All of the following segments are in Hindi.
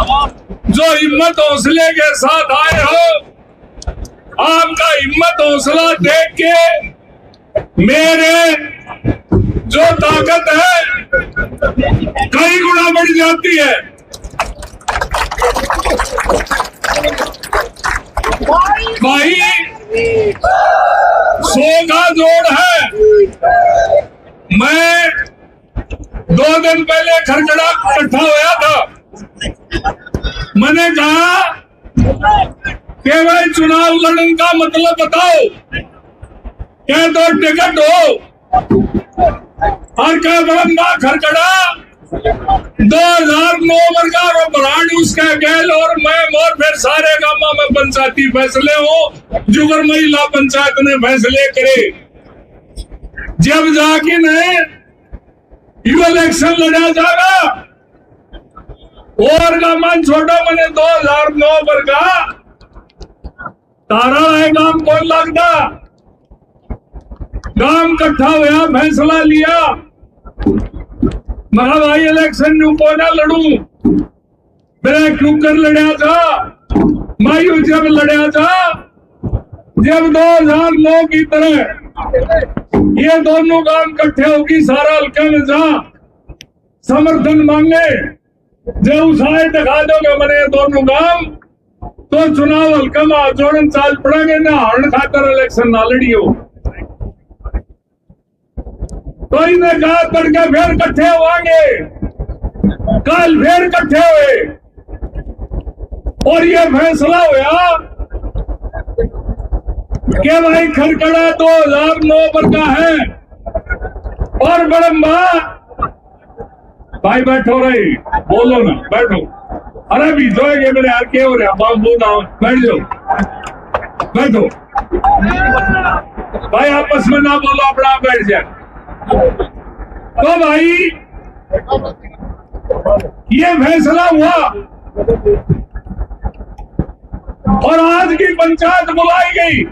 जो हिम्मत हौसले के साथ आए हो, आपका हिम्मत हौसला देख के मेरे जो ताकत है कई गुना बढ़ जाती है। भाई 100 का जोड़ है। मैं 2 दिन पहले खरगड़ा इकट्ठा होया था। मैंने कहा कि भाई चुनाव लड़ने का मतलब बताओ, क्या तो टिकट हो और क्या बड़ा खरगड़ा 2009 वर्गा रो ब्रांड उसका गैल और मैं और फिर सारे गांव में पंचायती फैसले हो जुगर महिला पंचायत ने फैसले करे। जब जाके ने यू इलेक्शन लड़ा जाएगा और का मन छोटा मैंने 2009 वर्गा तारा है गांव कौन लगता गांव इकट्ठा हुआ फैसला लिया महा भाई इलेक्शन नु को ना लड़ू मेरा क्यूकर लड़या था मायू जब लड़या था जब 2009 की तरह ये दोनों गांव इकट्ठे होगी सारा हल्का में जा समर्थन मांगे जो उसाए दिखा दोगे मैंने दोनों गांव तो चुनाव हल्का में जोड़न चाल पड़ेंगे ना हरण खातर इलेक्शन ना लड़ियो। तो इन्हें कहा करके फिर इकट्ठे होंगे, कल फिर इकट्ठे हुए और ये फैसला हुआ कि भाई खरगड़ा 2009 पर का है और बड़म्बा भाई बैठो रही बोलो ना बैठो। अरे भी जोएंगे मेरे यार क्या हो रहा बाबू ना बैठ जाओ बैठो भाई आपस में ना बोलो अपना बैठ जाए। तो भाई ये फैसला हुआ और आज की पंचायत बुलाई गई।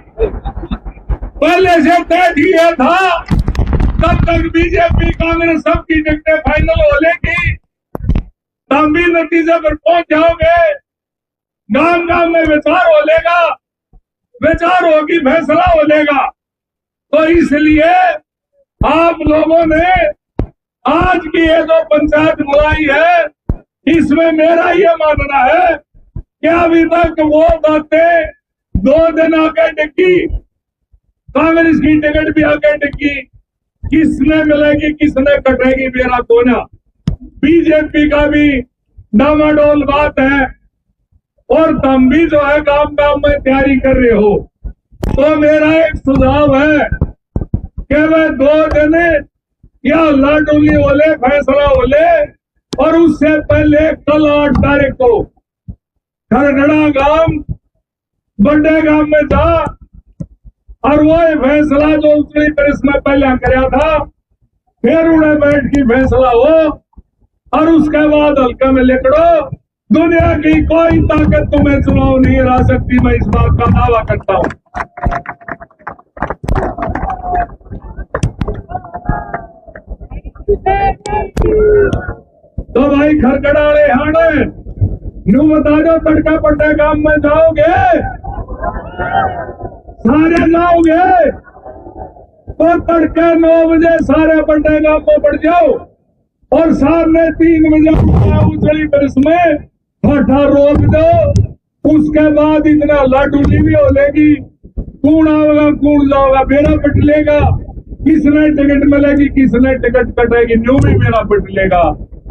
पहले से तय किया था तब तक बीजेपी कांग्रेस सबकी टिकटें फाइनल हो लेगी तब भी नतीजे पर पहुंच जाओगे। गांव गांव में विचार हो लेगा, विचार होगी फैसला हो लेगा। तो इसलिए आप लोगों ने आज की ये जो पंचायत बुलाई है इसमें मेरा ये मानना है कि अभी तक वो बातें 2 दिन आके टिकी, कांग्रेस की टिकट भी आके टिकी, किसने मिलेगी किसने कटेगी मेरा कोना। बीजेपी का भी डामाडोल बात है और तुम भी जो है गांव गांव में तैयारी कर रहे हो। तो मेरा एक सुझाव है कि वह 2 दिन या लाडोली होले फैसला होले और उससे पहले कल 8 तारीख को खरगड़ा गांव बड़े गांव में जा और वो फैसला जो उसने प्रेस में पहले कराया था फिर उन्हें बैठ के फैसला हो और उसके बाद हल्का में लेकड़ो। दुनिया की कोई ताकत तुम्हें चुनाव नहीं हरा सकती, मैं इस बात का दावा करता हूं। तो भाई खरगड़ा वाले हाणे नू बता दो तड़का पट्टा गांव में जाओगे सारे जाओगे तो तड़के 9 बजे सारे पट्टे गांव में बढ़ जाओ और सामने 3 बजे उचली बरस में भाटा रोक दो। उसके बाद इतना लाडूली भी हो लेगी, कौन आओगा कौन जाओगा मेरा पिटलेगा, किसने टिकट मिलेगी किसने टिकट कटेगी न्यू भी मेरा पिटलेगा।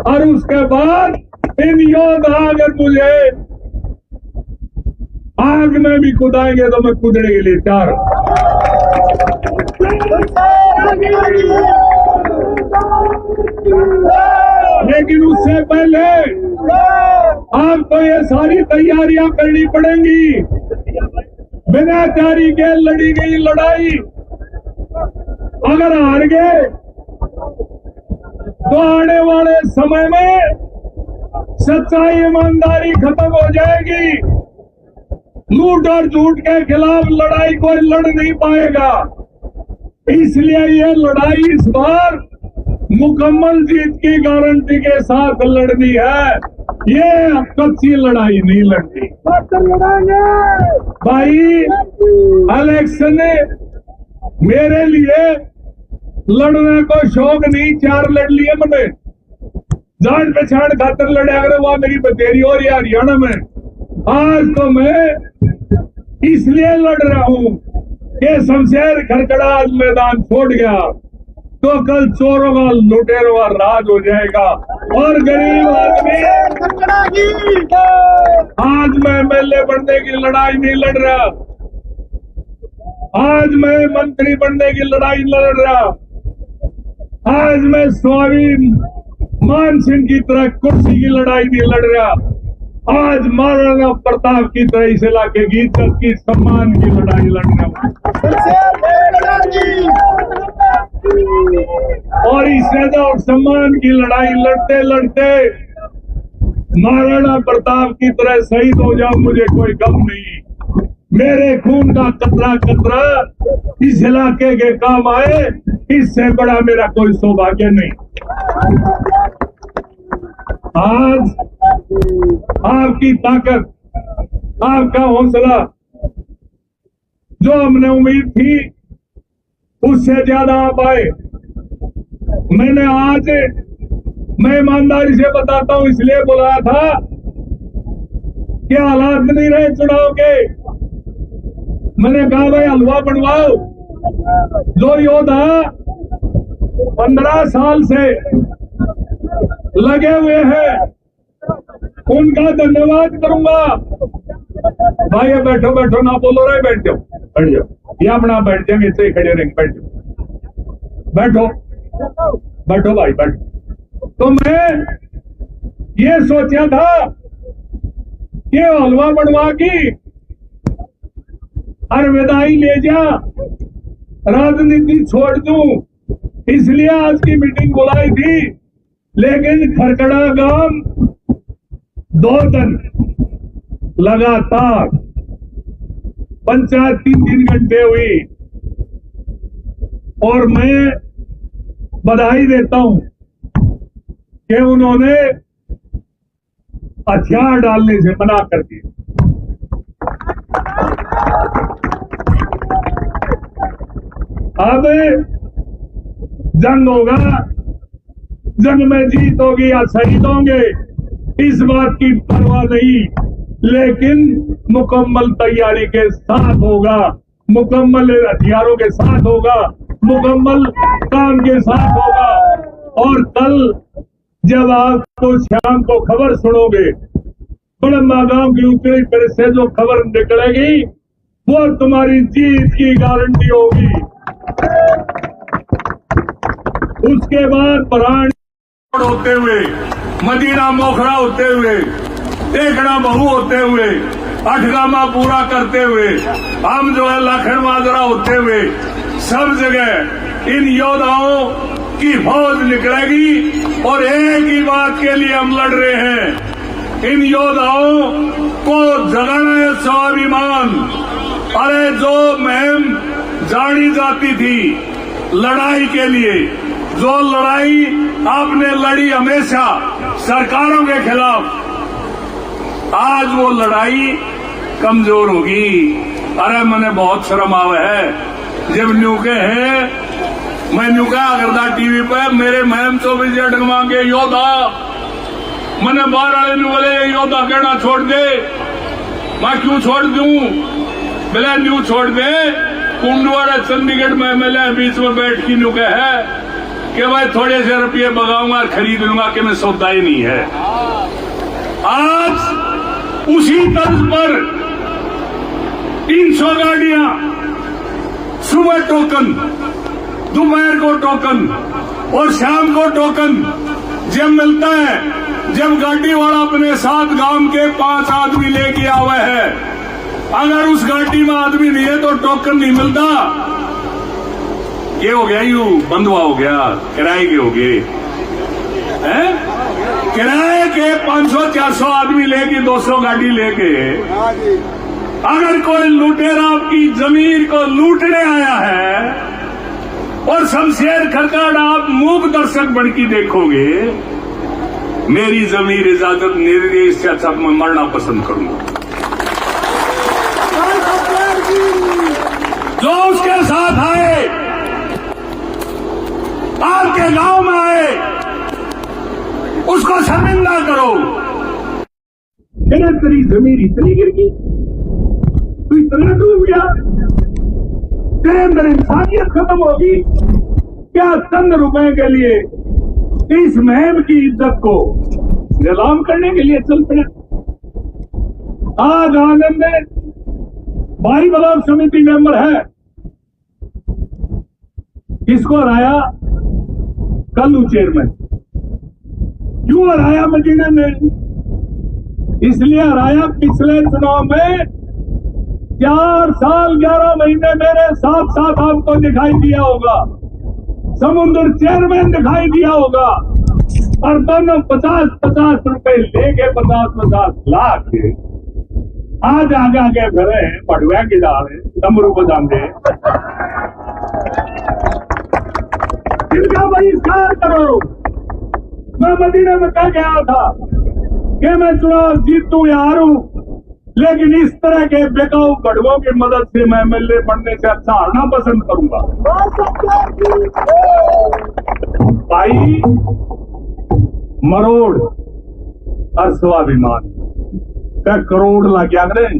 और उसके बाद इन योद्धा अगर मुझे आग में भी कूदाएंगे तो मैं कूदने के लिए तैयार हूं। लेकिन उससे पहले आपको ये सारी तैयारियां करनी पड़ेंगी। बिना तैयारी के लड़ी गई लड़ाई अगर हार गए तो आने वाले समय में सच्चाई ईमानदारी खत्म हो जाएगी। लूट और झूठ के खिलाफ लड़ाई कोई लड़ नहीं पाएगा। इसलिए ये लड़ाई इस बार मुकम्मल जीत की गारंटी के साथ लड़नी है। ये कच्ची लड़ाई नहीं लड़ती भाई। इलेक्शन मेरे लिए लड़ने को शौक नहीं, 4 लड़ लिए मैंने, जान पहचान खातर लड़े, अगर वह मेरी बतेरी और ये हरियाणा में। आज तो मैं इसलिए लड़ रहा हूं कि शमशेर खरकड़ा आज मैदान छोड़ गया तो कल चोरों का लुटेरों का राज हो जाएगा और गरीब आदमी। आज मैं एमएलए बनने की लड़ाई नहीं लड़ रहा, आज मैं मंत्री बनने की लड़ाई लड़ रहा, आज मैं स्वामी मान सिंह की तरह कुर्सी की लड़ाई नहीं लड़ रहा, आज महाराणा प्रताप की तरह इस इलाके की इज्जत की सम्मान की लड़ाई लड़ रहा हूं। और इस इज्जत और सम्मान की लड़ाई लड़ते लड़ते महाराणा प्रताप की तरह शहीद हो जाऊं, मुझे कोई गम नहीं। मेरे खून का कतरा कतरा इस इलाके के काम आए, इससे बड़ा मेरा कोई सौभाग्य नहीं। आज आपकी ताकत, आपका हौसला, जो हमने उम्मीद थी उससे ज्यादा आप आए। मैंने आज, मैं ईमानदारी से बताता हूं, इसलिए बुलाया था कि हालात नहीं रहे चुनाव के। मैंने कहा भाई हलवा बनवाओ। जो योद्धा 15 साल से लगे हुए हैं उनका धन्यवाद करूंगा। भाई ये बैठो बैठो, ना बोलो रहे, बैठ जाओ बैठ जाओ, या अपना बैठ जाएंगे, इसे खड़े रहेंगे, बैठ जाओ, बैठो बैठो भाई बैठो। तो मैं ये सोचा था कि हलवा बनवा की और विदाई ले जा, राजनीति छोड़ दूं, इसलिए आज की मीटिंग बुलाई थी। लेकिन खरकड़ा गांव 2 दिन लगातार पंचायत 3 घंटे हुई और मैं बधाई देता हूं कि उन्होंने हथियार डालने से मना कर दिया। अब जंग होगा, जंग में जीत होगी या शहीद होंगे, इस बात की परवाह नहीं, लेकिन मुकम्मल तैयारी के साथ होगा, मुकम्मल हथियारों के साथ होगा, मुकम्मल काम के साथ होगा। और कल जब आपको शाम को खबर सुनोगे, बड़म्बा गांव की ऊंचाई पर से जो खबर निकलेगी वो तुम्हारी जीत की गारंटी होगी। उसके बाद बरान होते हुए, मदीना मोखड़ा होते हुए, टेकड़ा बहु होते हुए, अठगामा पूरा करते हुए, हम जो है लाखन माजरा होते हुए, सब जगह इन योद्धाओं की फौज निकलेगी। और एक ही बात के लिए हम लड़ रहे हैं, इन योद्धाओं को जगाना है स्वाभिमान। अरे जो मुहिम जानी जाती थी लड़ाई के लिए, जो लड़ाई आपने लड़ी हमेशा सरकारों के खिलाफ, आज वो लड़ाई कमजोर होगी। अरे मैंने बहुत शर्म आवे है जब न्यूके है, मैं न्यूका करता टीवी पे, मेरे महम 24 अटकवा के योद्धा, मैंने बाहर वाले ने बोले योद्धा कहना छोड़ दे। मैं क्यों छोड़ दूं? बोले न्यू छोड़ दे। कुंडवाड़ा चंडीगढ़ में एमएलए बीच में बैठ की न्यूका है कि भाई थोड़े से रुपये बगाऊंगा और खरीद लूंगा कि मैं सौदा ही नहीं है। आज उसी तर्ज पर 300 गाड़ियां, सुबह टोकन, दोपहर को टोकन और शाम को टोकन जब मिलता है, जब गाड़ी वाला अपने साथ गांव के 5 आदमी लेके आवे है, अगर उस गाड़ी में आदमी नहीं है तो टोकन नहीं मिलता। ये हो गया, यूं बंधुआ हो गया, किराए के हो गए हैं, किराए के 500-400 आदमी लेके 200 गाड़ी लेके, अगर कोई लुटेरा आपकी जमीन को लूटने आया है और शमशेर खरकड़ा आप मूक दर्शक बन के देखोगे मेरी जमीर इजाजत मेरे लिए इससे अच्छा मैं मरना पसंद करूंगा। जो उसके साथ आए, आपके गांव में आए, उसको शर्मिंदा करो। तेरी जमीन इतनी गिर गई, तू इतना डूब गया, तेरे अंदर इंसानियत खत्म होगी क्या? चंद रुपए के लिए इस महम की इज्जत को नीलाम करने के लिए चल पड़े। आज आनंद में भाई ब्लॉक समिति मेंबर है, किसको हराया? कल्लू चेयरमैन। क्यों हराया मदीना ने? इसलिए हराया, पिछले चुनाव में 4 साल 11 महीने मेरे साथ साथ आपको दिखाई दिया होगा, समुद्र चेयरमैन दिखाई दिया होगा, और दोनों 50-50 रुपए लेके 50-50 लाख आज आगे आगे घरे हैं, पटुआ की दाल है, डमरू बजाते इनका बहिष्कार करो। मैं मदीने में कह गया था कि मैं चुनाव जीतूं या हारूं, लेकिन इस तरह के बेकाऊ गढ़वों की मदद से मैं एमएलए बनने से अच्छा हारना पसंद करूंगा। भाई मरोड़ और स्वाभिमान का करोड़ लग गया करें।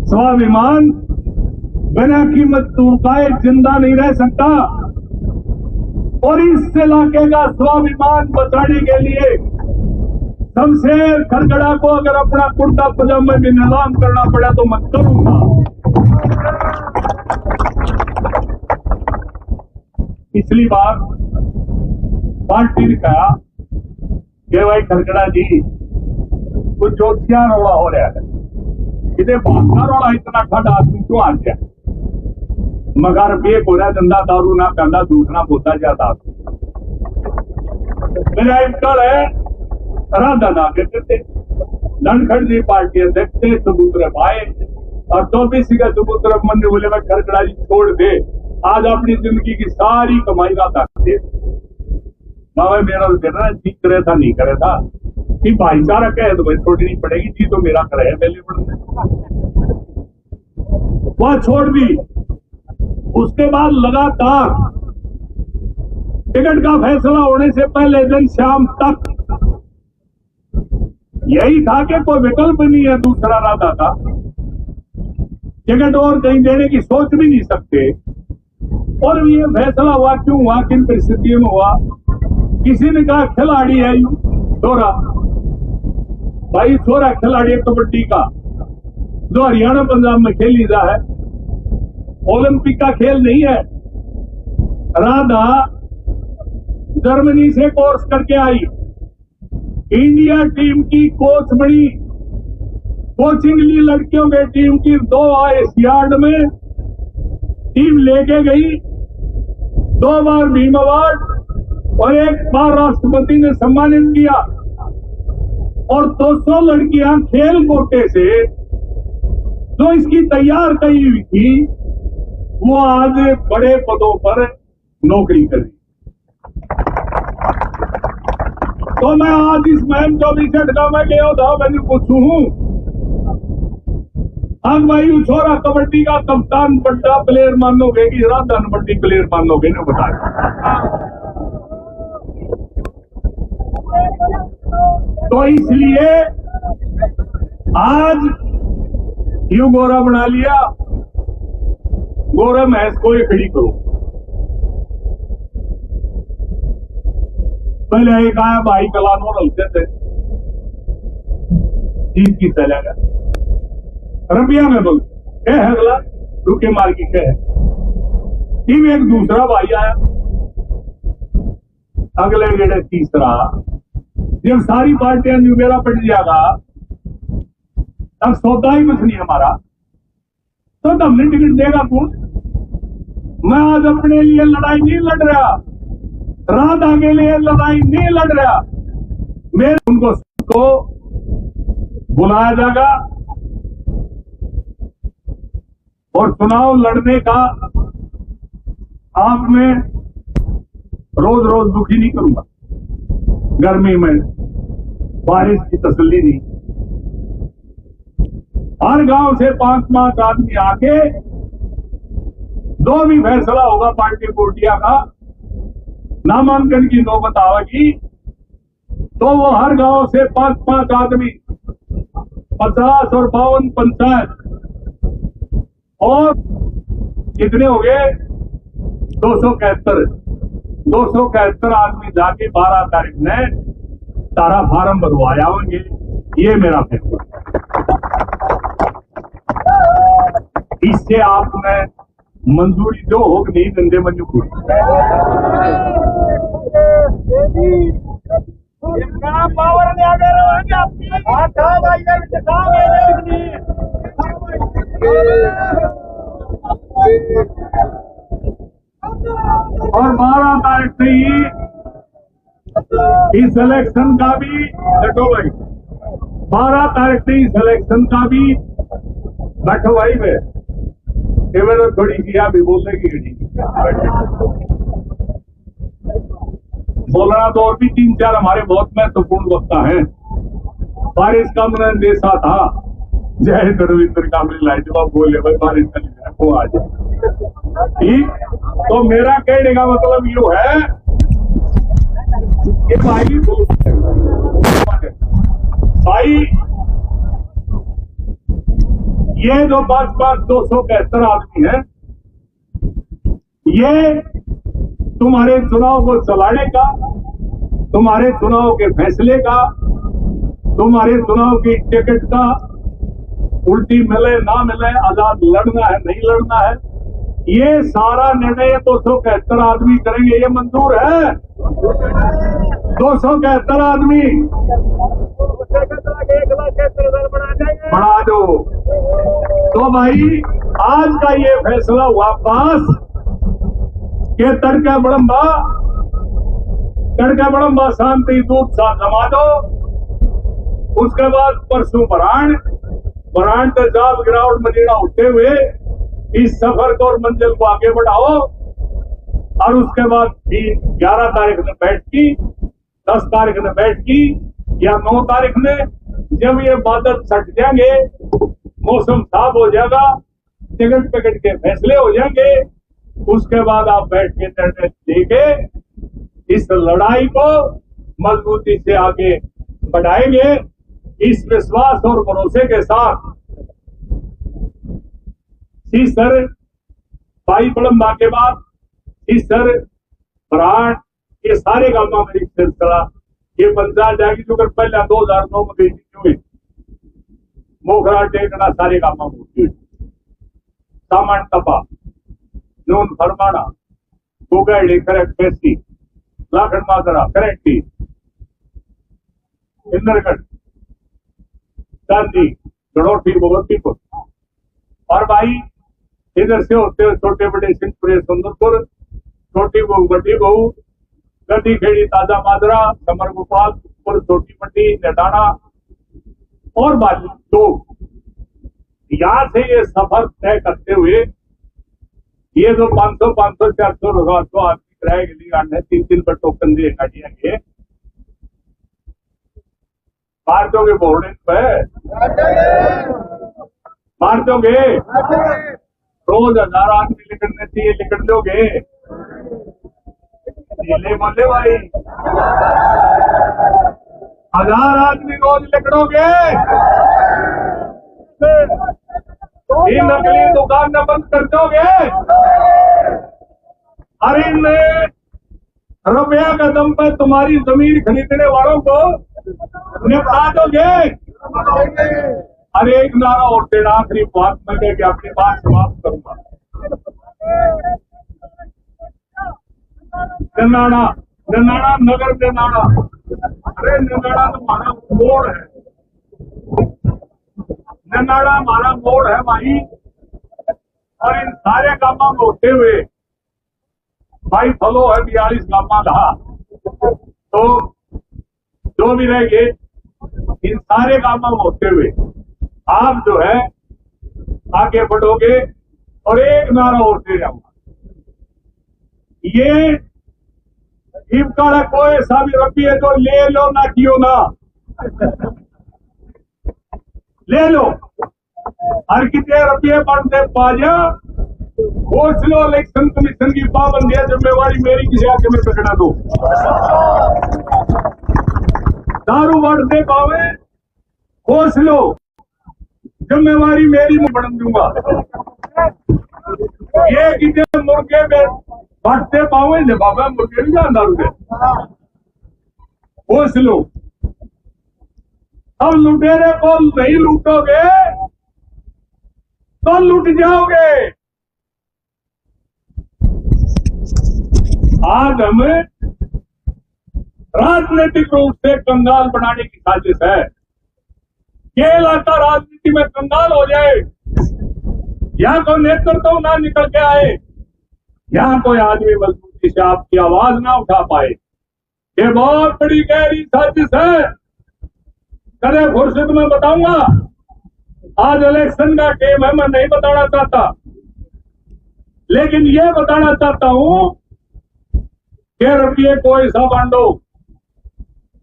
स्वाभिमान बिना कीमत का जिंदा नहीं रह सकता, और इस इलाके का स्वाभिमान बचाने के लिए शमशेर खरगड़ा को अगर अपना कुर्ता पजामा भी नीलाम करना पड़ा तो मैं करूंगा। पिछली बार पार्टी ने कहा कि भाई खरगड़ा जी कुछ जोशिया रोड़ा हो रहा है, इधर भागना रोड़ा इतना खड़ आदमी क्यों आ गया? मगर बेक हो रहा, धंधा दारू ना करना, दूसरा बोता जाता। मेरा एक कल है राधा ना कहते थे, धनखड़ जी पार्टी अध्यक्ष थे, सबूतरे भाई, और 24 का सबूतरे मन बोले मैं खरगड़ा जी छोड़ दे, आज अपनी जिंदगी की सारी कमाई का ताकत दे। बाबा मेरा कहना ठीक करे था नहीं करे था कि भाईचारा कहे तो भाई छोड़नी नहीं पड़ेगी जी, तो मेरा करे पहले पड़ते वह छोड़ दी। उसके बाद लगातार टिकट का फैसला होने से पहले दिन शाम तक यही था कि कोई विकल्प नहीं है, दूसरा राधा था, टिकट और कहीं देने की सोच भी नहीं सकते। और ये फैसला हुआ क्यों हुआ, किन परिस्थितियों में हुआ? किसी ने कहा खिलाड़ी है यूं छोरा, भाई छोरा खिलाड़ी है कबड्डी का, जो हरियाणा पंजाब में खेली जा है, ओलंपिक का खेल नहीं है। राधा जर्मनी से कोर्स करके आई, इंडिया टीम की कोच बनी, कोचिंग ली लड़कियों के टीम की, 2 एशियाड में टीम लेके गई, 2 बार भीम अवार्ड और 1 बार राष्ट्रपति ने सम्मानित किया, और 200 लड़कियां खेल कोटे से जो इसकी तैयार करी हुई थी वो आज बड़े पदों पर नौकरी करी। तो मैं आज इस मैम 24 का मैं गया था, मैंने पूछू हूं आज भाई छोरा कबड्डी का कप्तान बड्डा प्लेयर मानोगे कि राधा बड्डी प्लेयर मानोगे ना बताया। तो इसलिए आज यूं गोरा बना लिया, गोरा महस को ही खड़ी करो। पहले एक आया भाई कलानो रलते थे, जीत की चलेगा रबिया में बोल है अगला रुके मार की कह। टीम एक दूसरा भाई आया, अगले गेड़े तीसरा, जब सारी पार्टियां मेरा पट जाएगा तब सौदा ही कुछ नहीं हमारा, तो हमने टिकट देगा कौन? मैं आज अपने लिए लड़ाई नहीं लड़ रहा, राधा के लिए लड़ाई नहीं लड़ रहा, मेरे उनको बुलाया जाएगा और चुनाव लड़ने का आप में रोज रोज दुखी नहीं करूंगा। गर्मी में बारिश की तसल्ली नहीं। हर गांव से 5-5 आदमी आके जो भी फैसला होगा पार्टी कोटिया का, नामांकन की नौबत आवेगी तो वो हर गांव से 5-5 आदमी 50 और 52 पंचायत और कितने हो गए 271 आदमी जाके 12 तारीख ने सारा फार्म भरवाया होंगे। ये मेरा फैसला। इससे आपने मंजूरी जो हो नहीं धंधे मंजूर पावर ले आगे रहेंगे और 12 तारीख से ही इस इलेक्शन का भी बैठो भाई, 12 तारीख से इस इलेक्शन का भी बैठो भाई में तो थोड़ी किया भी बोलेगी बोलना तो और भी 3-4 हमारे बहुत महत्वपूर्ण वक्ता हैं। बारिश का मन देसा था जय धर्मेंद्र कामरी लाइट बोले भाई बारिश का वो आ जाए ठीक। तो मेरा कहने का मतलब यो है कि भाई ये जो 271 आदमी है ये तुम्हारे चुनाव को चलाने का, तुम्हारे चुनाव के फैसले का, तुम्हारे चुनाव की टिकट का उल्टी मिले ना मिले, आजाद लड़ना है नहीं लड़ना है, ये सारा निर्णय 271 आदमी करेंगे। ये मंजूर है 271 आदमी बढ़ा दो। तो भाई आज का ये फैसला हुआ पास के तड़का बड़म्बा शांति दूध सा जमा दो। उसके बाद परसों बरान तो जाब गिरावट मजीरा होते हुए इस सफर को और मंजिल को आगे बढ़ाओ। और उसके बाद 11 तारीख में बैठकी, 10 तारीख में बैठकी या 9 तारीख में जब ये बादल छट जाएंगे, मौसम साफ हो जाएगा, टिकट पिकट के फैसले हो जाएंगे, उसके बाद आप बैठ के निर्णय लेके इस लड़ाई को मजबूती से आगे बढ़ाएंगे। इस विश्वास और भरोसे के साथ सीसर भाई बड़म्बा के बाद सीसर बराड़ ये सारे गांव में सिलसिला ये पंचायत जाएगी जो पहले 2009 में बेटी हुई मोखरा टेकना सारे गांव में होती हुई सामान तपा नून फरमाना गोगैडी करेक्ट पेस्टी लाखन माजरा करेक्टी इंद्रगढ़ गांधी गड़ोठी भगवतीपुर और भाई इधर से होते हुए छोटे बड़े सिंहपुर सुंदरपुर छोटी बहू बड़ी बहू गड्डी खेड़ी ताजा माजरा समर गोपालपुर छोटी मंडी नटाना और बाली दो यहाँ से ये सफर तय करते हुए ये जो 500 400 आदमी किराए के लिए आने 3 पर टोकन दिए गाड़ियां के मार दोगे बोर्डिंग पे मार दोगे रोज 1000 आदमी लिखने चाहिए लिख दोगे ले बोले भाई 1000 आदमी रोज लिख दोगे इन नकली दुकान न बंद कर दोगे अरे इन रुपया का दम पर तुम्हारी जमीन खरीदने वालों को निपटा दोगे। अरे एक नारा और देना आखिरी बात में कि अपनी बात समाप्त करूंगा। ननाड़ा नगर ननाड़ा अरे ननाड़ा तो हमारा मोड़ है ननाड़ा हमारा मोड़ है भाई और इन सारे कामों में होते हुए भाई फलो है 42 गामा था तो जो भी रहेंगे इन सारे कामों में होते हुए आप जो है आगे बढ़ोगे और एक नारा और दे जाऊंगा इबकाड़ा कोई सा भी रुपये तो ले लो ना कियो ना ले लो हर कितने रुपये बनते पाजा खोज लो। इलेक्शन कमीशन की पाबंदी है, जिम्मेवारी मेरी किसी आके में पकड़ा दो। दारू बढ़ते पावे खोज लो, जिम्मेवारी मेरी में बढ़ दूंगा। ये कितने मुर्गे में बढ़ते पावे ने बाबा मुर्गे नहीं जान दारू से खोज लो। अब लुटेरे को नहीं लूटोगे तो लूट जाओगे। आज हमें राजनीतिक रूप से कंगाल बनाने की साजिश है। ये इलाका राजनीति में कंगाल हो जाए, यहाँ कोई नेतृत्व ना निकल के आए, यहाँ कोई आदमी मजबूती से आपकी आवाज ना उठा पाए, ये बहुत बड़ी गहरी साजिश है। कदे फुर्सत में बताऊंगा। आज इलेक्शन का गेम है, मैं नहीं बताना चाहता, लेकिन ये बताना चाहता हूं कि रुपये कोई सा बांटो,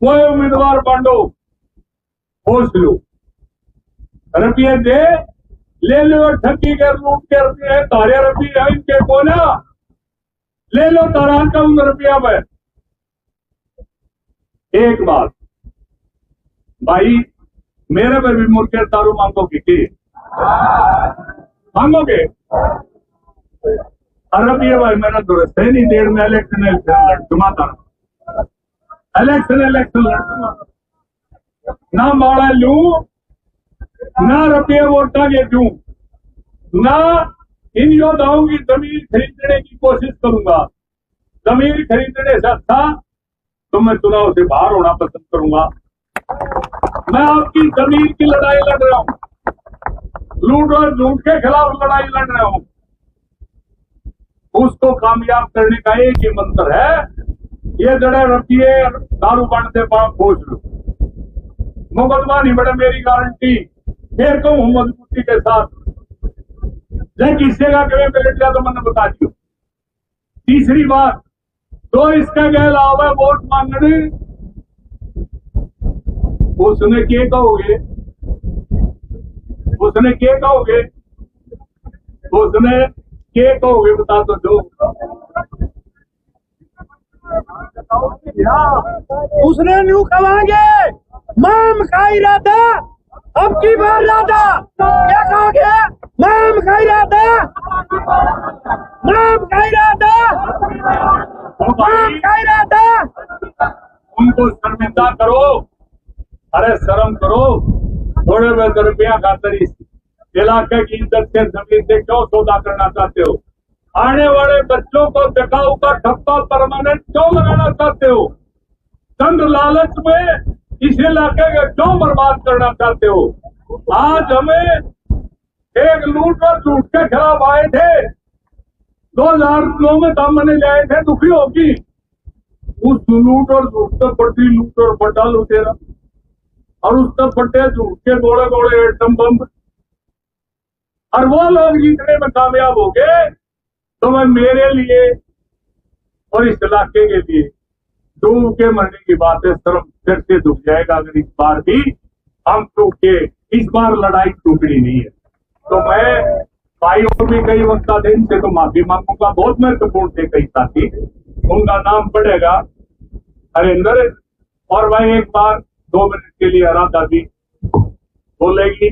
कोई उम्मीदवार बांटो, सोच लो। रुपये दे ले लो, ठगी कर लूट के रुपये तारे रुपये है इनके को ना ले लो तारा का उन रुपया में। एक बात भाई, मेरे पे भी मुर्गे दारू मांगोगे कि मांगोगे? अरब ये भाई मेरा दुरुस्त है नहीं, देर में इलेक्शन लड़ूंगा, इलेक्शन लड़ूंगा, ना माड़ा लू, ना रुपये वोटा के दूं, ना इन योद्धाओं की जमीन खरीदने की कोशिश करूंगा। जमीन खरीदने से अच्छा तो मैं चुनाव से बाहर होना पसंद करूंगा। मैं आपकी जमीन की लड़ाई लड़ रहा हूं, लूट और झूठ के खिलाफ लड़ाई लड़ रहा हूं। उसको कामयाब करने का एक ही मंत्र है, ये जड़े रुपये दारू बांटते पाओ खोज लो। मुकदमा नहीं बड़े, मेरी गारंटी फिर कहूं मजबूती के साथ। किसी का कभी मिलट गया तो मैंने बता दियो। तीसरी बात, तो इसका गैल आवा वोट मांगने, उसने क्या कहोगे? उसने क्या कहोगे? उसने क्या कहोगे बता तो दो। उसने न्यू कहेंगे माम खाई राधा, अब की बार राधा क्या कहोगे? माम खाई राधा, माम खाई राधा, माम खाई राधा। उनको शर्मिंदा करो, अरे शर्म करो। थोड़े बहुत रुपया खातर इस इलाके की इज्जत से जमीन से क्यों सौदा करना चाहते हो? आने वाले बच्चों को बेकाऊ का ठप्पा परमानेंट क्यों लगाना चाहते हो? चंद लालच में इस इलाके को क्यों बर्बाद करना चाहते हो? आज हमें एक लूट और झूठ के खिलाफ आए थे, 2009 में दामने ले आए थे, दुखी होगी। उस लूट और झूठ से पट्टी लूट और बड़ा लुटेरा और उसका पट्टे झूठ के गोले गोले एटम बम, और वो लोग जीतने में कामयाब हो गए तो मैं मेरे लिए और इस इलाके के लिए डूब के मरने की बात है। सिर से दुख जाएगा अगर इस बार भी हम टूटे। इस बार लड़ाई टूटनी नहीं है। तो मैं भाइयों भी कई वक्त थे, इनसे तो माफी मांगूंगा। बहुत महत्वपूर्ण थे कई साथी, उनका नाम पड़ेगा हरिंदर। और भाई एक बार 2 मिनट के लिए आराधा भी बोलेगी,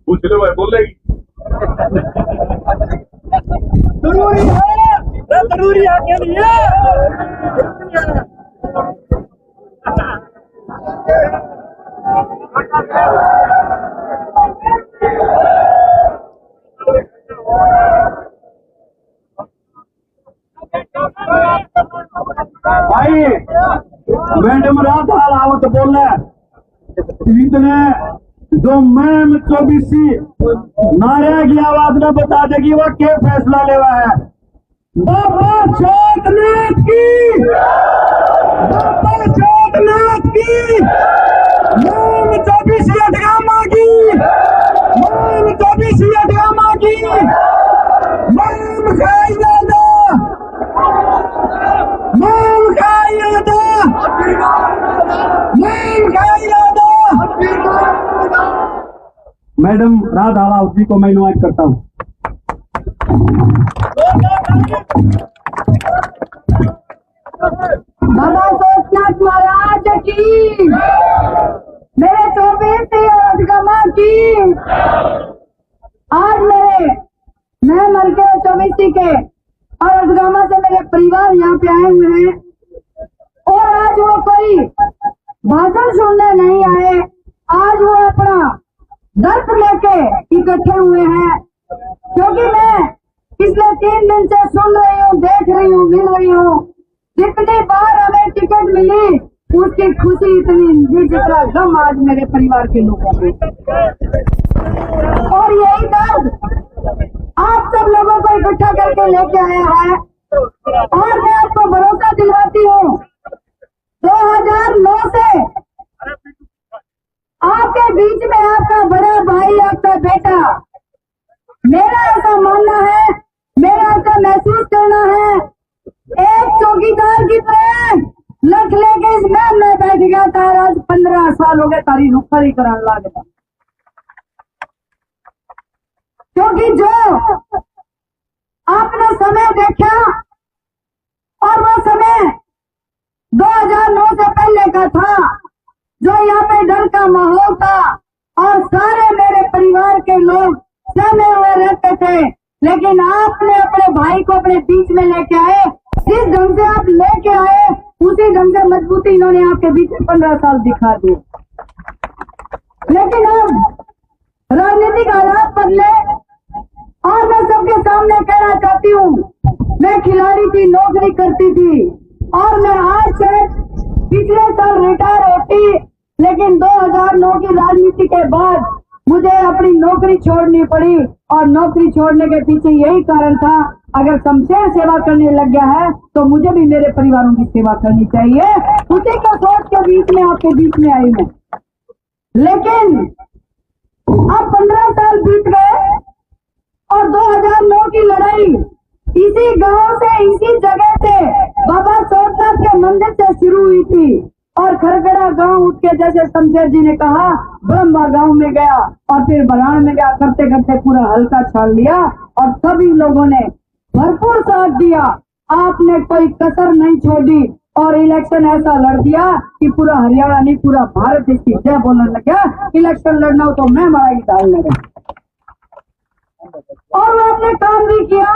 पूछ लो भाई बोलेगी। जरूरी है, जरूरी है के लिए भाई मैडम रात हाल आवत बोल इतने जो मैम 24 नारे की आवाज में बता देगी वो क्या फैसला लेवा है। बाबा चौधनाथ की, बाबा चौधनाथ की, मैम 24 अटगामा की, मैम 24 अटगामा की, मैम खाई दादा, मैम का इरादा। मैडम राधा राउत जी को मैं इनवाइट करता हूँ। बाबा सोचनाथ महाराज की, मेरे 24 अधगमा की। आज मैं मर के 24 के और अधगमा से मेरे परिवार यहाँ पे आए हुए हैं, और आज वो कोई भाषण सुनने नहीं आए, आज वो अपना दर्द लेके इकट्ठे हुए हैं। क्योंकि मैं पिछले 3 दिन से सुन रही हूँ, देख रही हूँ, मिल रही हूँ, जितनी बार हमें टिकट मिली उसकी खुशी इतनी थी जितना गम आज मेरे परिवार के लोगों को। और यही दर्द आप सब लोगों को इकट्ठा करके लेके आया है। और मैं आपको भरोसा दिलवाती हूँ, 2009 से आपके बीच में आपका बड़ा भाई, आपका बेटा, मेरा ऐसा मानना है, मेरा ऐसा महसूस करना है, एक चौकीदार की तरह लठ लेके इस महल में बैठ गया था। आज 15 साल हो गए तारी रुखरी कराने लग गया। क्योंकि जो आपने समय देखा और वो समय 2009 से पहले का था, जो यहाँ पे डर का माहौल था और सारे मेरे परिवार के लोग सहमे हुए रहते थे। लेकिन आपने अपने भाई को अपने बीच में लेके आए, जिस ढंग से आप लेके आए उसी ढंग से मजबूती इन्होंने आपके बीच में 15 साल दिखा दी। लेकिन अब राजनीतिक हालात बदले और मैं सबके सामने कहना चाहती हूँ, मैं खिलाड़ी की नौकरी करती थी और मैं आज से पिछले साल रिटायर होती, लेकिन 2009 की राजनीति के बाद मुझे अपनी नौकरी छोड़नी पड़ी। और नौकरी छोड़ने के पीछे यही कारण था, अगर शमशेर सेवा करने लग गया है तो मुझे भी मेरे परिवारों की सेवा करनी चाहिए। उसी को सोच के बीच में आपके बीच में आई मैं। लेकिन अब 15 साल बीत गए और 2009 की लड़ाई इसी गांव से, इसी जगह से, बाबा सोमनाथ के मंदिर से शुरू हुई थी। और खरगड़ा गांव उठ के, जैसे शमशेर जी ने कहा, ब्रह्मा गांव में गया और फिर बराण में गया, करते करते पूरा हल्का छान लिया और सभी लोगों ने भरपूर साथ दिया। आपने कोई कसर नहीं छोड़ी और इलेक्शन ऐसा लड़ दिया कि पूरा हरियाणा नहीं, पूरा भारत इसकी जय बोलने लगा। इलेक्शन लड़ना हो तो मैं मारा डालने लगा। और वो अपने काम भी किया,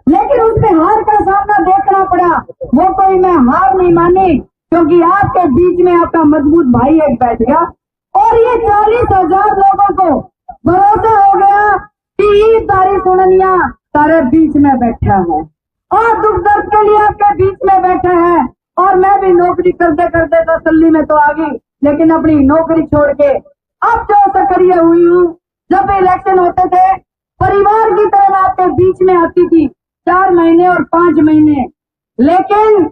लेकिन उसमें हार का सामना देखना पड़ा। वो कोई मैं हार नहीं मानी, क्योंकि आपके बीच में आपका मजबूत भाई एक बैठ गया और ये 40,000 लोगों को भरोसा हो गया कि ये तारी सुननिया तारे बीच में बैठा है और दुख दर्द के लिए आपके बीच में बैठे हैं। और मैं भी नौकरी करते करते तसल्ली में तो आ गई, लेकिन अपनी नौकरी छोड़ के अब जो सक्रिय हुई हूँ। जब भी इलेक्शन होते थे, परिवार की तरह आपके बीच में आती थी, 4 महीने और 5 महीने। लेकिन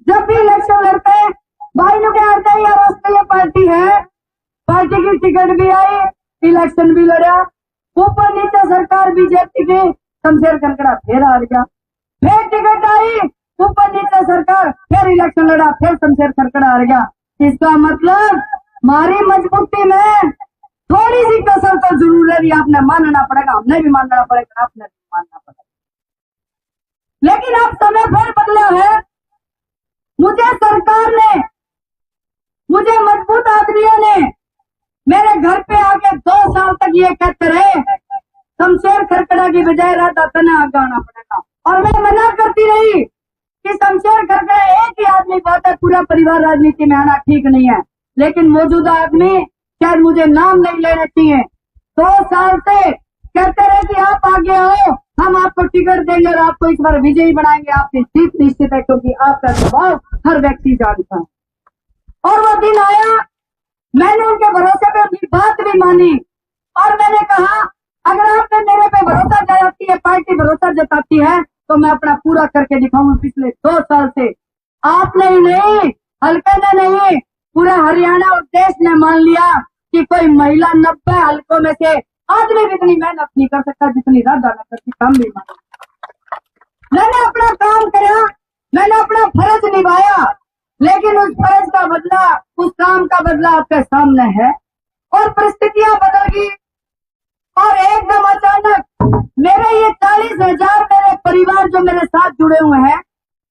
जब भी इलेक्शन लड़ते भाई ने क्या आता है, यार राष्ट्रीय पार्टी है, पार्टी की टिकट भी आई, इलेक्शन भी लड़ा, ऊपर नीचे सरकार बीजेपी की, शमशेर खरकड़ा फिर हार गया, फिर टिकट आई, ऊपर नीचे सरकार, फिर इलेक्शन लड़ा, फिर शमशेर खरकड़ा हार गया। इसका मतलब हमारी मजबूती में थोड़ी सी कसर तो जरूर है, आपने मानना पड़ेगा, हमने भी मानना पड़ेगा, आपने भी मानना पड़ेगा। लेकिन अब समय फिर बदला है। मुझे सरकार ने, मुझे मजबूत आदमियों ने मेरे घर पे आके 2 साल तक ये कहते रहे, शमशेर खरकड़ा की बजाय राधा तने आगे आना पड़ेगा। और मैं मना करती रही कि शमशेर खरकड़ा एक ही आदमी बात है, पूरा परिवार राजनीति में आना ठीक नहीं है। लेकिन मौजूदा आदमी, शायद मुझे नाम नहीं लेने चाहिए, 2 साल से कहते रहे कि आप आगे आओ, हम आपको टिकट देंगे और आपको इस बार विजयी बनाएंगे, आपकी जीत निश्चित है, क्योंकि आपका स्वभाव हर व्यक्ति जानता है। और वो दिन आया, मैंने उनके भरोसे पे उनकी बात भी मानी और मैंने कहा, अगर आपने मेरे पे भरोसा जताती है, पार्टी भरोसा जताती है, तो मैं अपना पूरा करके दिखाऊंगा। पिछले 2 साल से आपने ही नहीं, हल्के ने नहीं, पूरा हरियाणा और देश ने मान लिया कि कोई महिला 90 हल्कों में से आदमी भी इतनी मेहनत नहीं कर सकता जितनी राधा न करती। काम भी माना, मैंने अपना काम करा, मैंने अपना फर्ज निभाया लेकिन उस फर्ज का बदला, उस काम का बदला आपके सामने है। और परिस्थितियां बदल गई और एकदम अचानक मेरे ये 40,000 मेरे परिवार जो मेरे साथ जुड़े हुए हैं,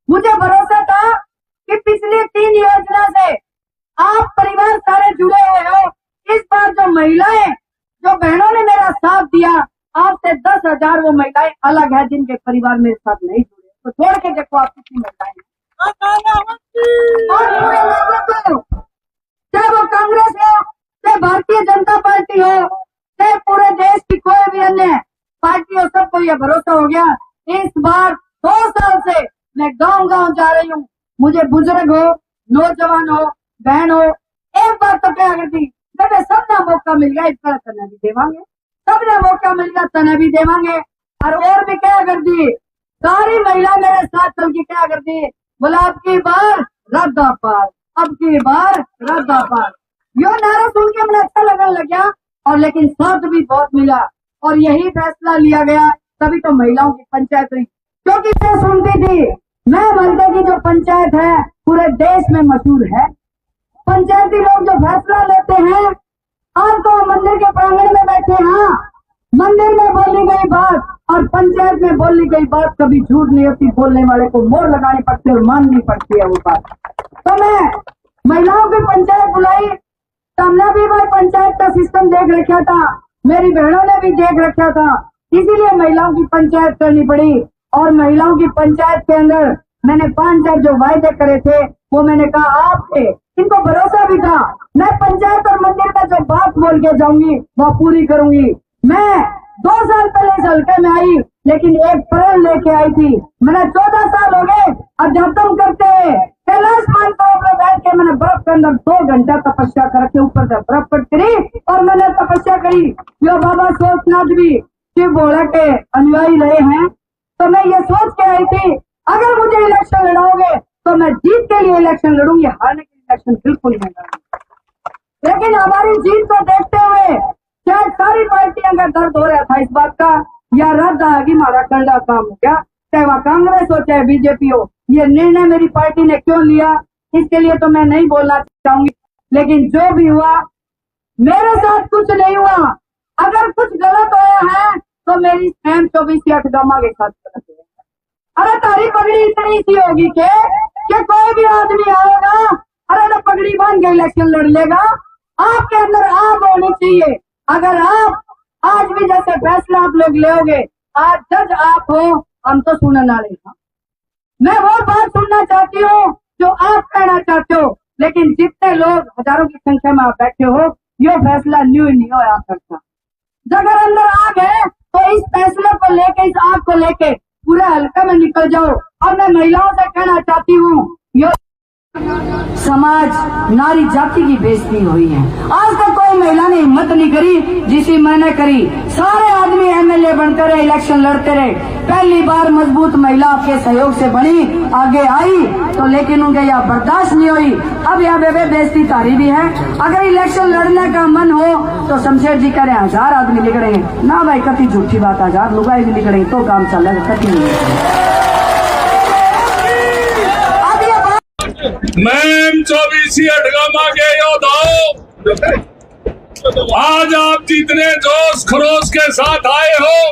मुझे भरोसा था कि पिछली 3 योजना से आप परिवार सारे जुड़े हुए हो। इस बार जो महिलाएं, जो बहनों ने मेरा साथ दिया, आपसे 10,000 वो महिलाएं अलग है जिनके परिवार मेरे साथ नहीं जुड़े। तो छोड़ के देखो आप कितनी महिलाएं हैं। और पूरे नेतृत्व, चाहे वो कांग्रेस हो, चाहे भारतीय जनता पार्टी हो, चाहे पूरे देश की कोई भी अन्य पार्टी हो, सबको ये भरोसा हो गया इस बार 2 साल से मैं गांव-गांव जा रही हूँ। मुझे बुजुर्ग हो, नौजवान हो, बहन हो, एक बार तो क्या कर दी, जब सबने मौका मिल गया, इस तरह तने भी देवांगे, सबने मौका मिल गया तने भी देवांगे। और भी क्या कर दी, सारी महिला मेरे साथ चल के क्या कर दी, बोला अब की बार रद्दा पार, अब की बार रद्दा पार। यो नारा सुन के मुझे अच्छा लगने लग गया और लेकिन साथ भी बहुत मिला और यही फैसला लिया गया। तभी तो महिलाओं की पंचायत हुई, क्योंकि मैं सुनती थी, मैं मलदे की जो पंचायत है पूरे देश में मशहूर है। पंचायती लोग जो फैसला लेते हैं, आप तो मंदिर के प्रांगण में बैठे, हाँ, मंदिर में बोली गई बात और पंचायत में बोली गई बात कभी झूठ नहीं होती। बोलने वाले को मोहर लगानी पड़ती है और माननी पड़ती है वो बात। तो मैं महिलाओं की पंचायत बुलाई, तो हमने भी भाई पंचायत का सिस्टम देख रखा था, मेरी बहनों ने भी देख रखा था, इसीलिए महिलाओं की पंचायत करनी पड़ी। और महिलाओं की पंचायत के अंदर मैंने 5 जो वायदे करे थे वो मैंने कहा आपके, इनको भरोसा भी था, मैं पंचायत और मंदिर में जो बात बोल के जाऊंगी वो पूरी करूंगी। मैं 2 साल पहले इस हल्के में आई, लेकिन एक प्रण लेके आई थी। मैंने 14 साल हो गए अध्यात्म करते हुए, कैलाश मानसरोवर में बैठ के मैंने बर्फ के अंदर 2 घंटा तपस्या करके ऊपर से बर्फ पड़ती और मैंने तपस्या करी। जो बाबा सोमनाथ भी शिव भोले के अनुयायी रहे हैं, तो मैं ये सोच के आई थी अगर मुझे इलेक्शन लड़ाओगे तो मैं जीत के लिए इलेक्शन लड़ूंगी, हारने के लिए इलेक्शन बिल्कुल नहीं लड़ूंगी। लेकिन हमारी जीत को देखते हुए शायद सारी पार्टियों का दर्द हो रहा था इस बात का, या रद्द आगे हमारा करना काम हो गया, चाहे वह कांग्रेस हो चाहे बीजेपी हो। ये निर्णय मेरी पार्टी ने क्यों लिया इसके लिए तो मैं नहीं बोलना चाहूंगी, लेकिन जो भी हुआ मेरे साथ कुछ नहीं हुआ। अगर कुछ गलत होया है तो मेरी स्वयं 24 गामा के साथ गलत हुआ। अरे तारी पगड़ी इतनी सी होगी कि कोई भी आदमी आएगा, अरे तो पगड़ी बांध के इलेक्शन लड़ लेगा। आपके अंदर आप होनी चाहिए। अगर आप आज भी जैसे फैसला आप लोग लोगे, आज जज आप हो, हम तो सुनने वाले हैं। मैं वो बात सुनना चाहती हूँ जो आप कहना चाहते हो, लेकिन जितने लोग हजारों की संख्या में आप बैठे हो, ये फैसला न्यू नहीं होया करता। अगर अंदर आग है तो इस फैसले को लेके, इस आग को लेके पूरे हल्के में निकल जाओ। और मैं महिलाओं से कहना चाहती हूँ, ये समाज नारी जाति की बेइज्जती हुई है। आज तक कोई महिला ने हिम्मत नहीं करी जिसे मैंने करी। सारे आदमी एमएलए बनते रहे, इलेक्शन लड़ते रहे। पहली बार मजबूत महिला आपके सहयोग से बनी, आगे आई तो, लेकिन उनके यहाँ बर्दाश्त नहीं हुई। अब यहाँ बेबे बेइज्जती तारी भी है। अगर इलेक्शन लड़ने का मन हो तो शमशेर जी करें 1000 आदमी निकलेंगे ना भाई, कति झूठी बात, 1000 लुगाई भी निकलेंगे तो काम चलेगा, कति नहीं। मैम 24 हटगामा के योद्धाओं, आज आप जितने जोश खरोश के साथ आए हो,